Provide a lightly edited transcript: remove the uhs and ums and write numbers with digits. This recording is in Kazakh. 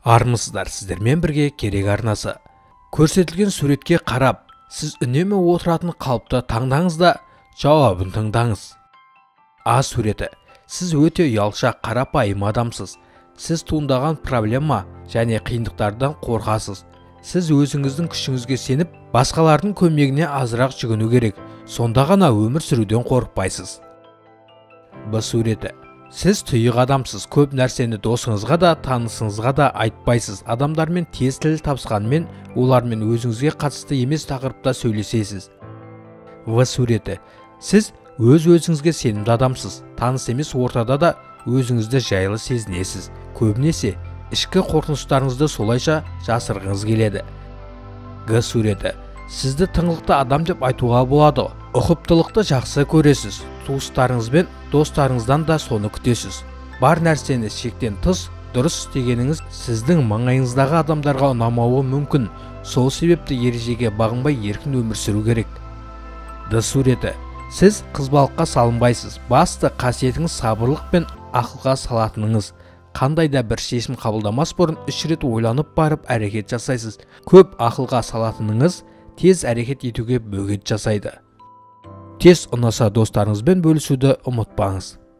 Армысыздар, сіздермен бірге керек арнасы. Көрсетілген суретке қарап, сіз үнемі отыратын қалыпты таңдаңыз да жауабын тыңдаңыз. А суреті. Сіз өте ұялшақ, қарапайым адамсыз. Сіз туындаған проблема және қиындықтардан қорқасыз. Сіз өзіңіздің күшіңізге сеніп, басқалардың көмегіне азырақ жүгіну керек. Сонда ғана өмір сүруден қорықпайсыз. Б суреті. Сіз тұйық адамсыз, көп нәрсені досыңызға да, танысыңызға да айтпайсыз. Адамдармен тез тіл табысқанмен, олармен өзіңізге қатысты емес тақырыпта сөйлесесіз. В суреті. Сіз өзіңізге сенімді адамсыз. Таныс емес ортада да өзіңізді жайлы сезінесіз. Көбінесе ішкі қорқыныштарыңызды солайша жасырғыңыз келеді. Г суреті. Сізді тыңғылықты адам деп айтуға болады. Ұқыптылықты жақсы көресіз. Туыстарыңыз бен достарыңыздан да соны күтесіз. Бар нәрсені шектен тыс дұрыс істегеніңіз сіздің маңайыңыздағы адамдарға ұнамауы мүмкін. Сол себепті ережеге бағынбай еркін өмір сүру керек. Д суреті. Сіз қызбалыққа салынбайсыз. Басты қасиетіңіз сабырлық пен ақылға салатыныңыз. Қандай да бір шешім қабылдамас бұрын 3 рет ойланып барып әрекет жасайсыз. Көп ақылға салатыныңыз тез әрекет етуге бөгет жасайды. Тез ұнаса достарыңызбен бөлісуді ұмытпаңыз.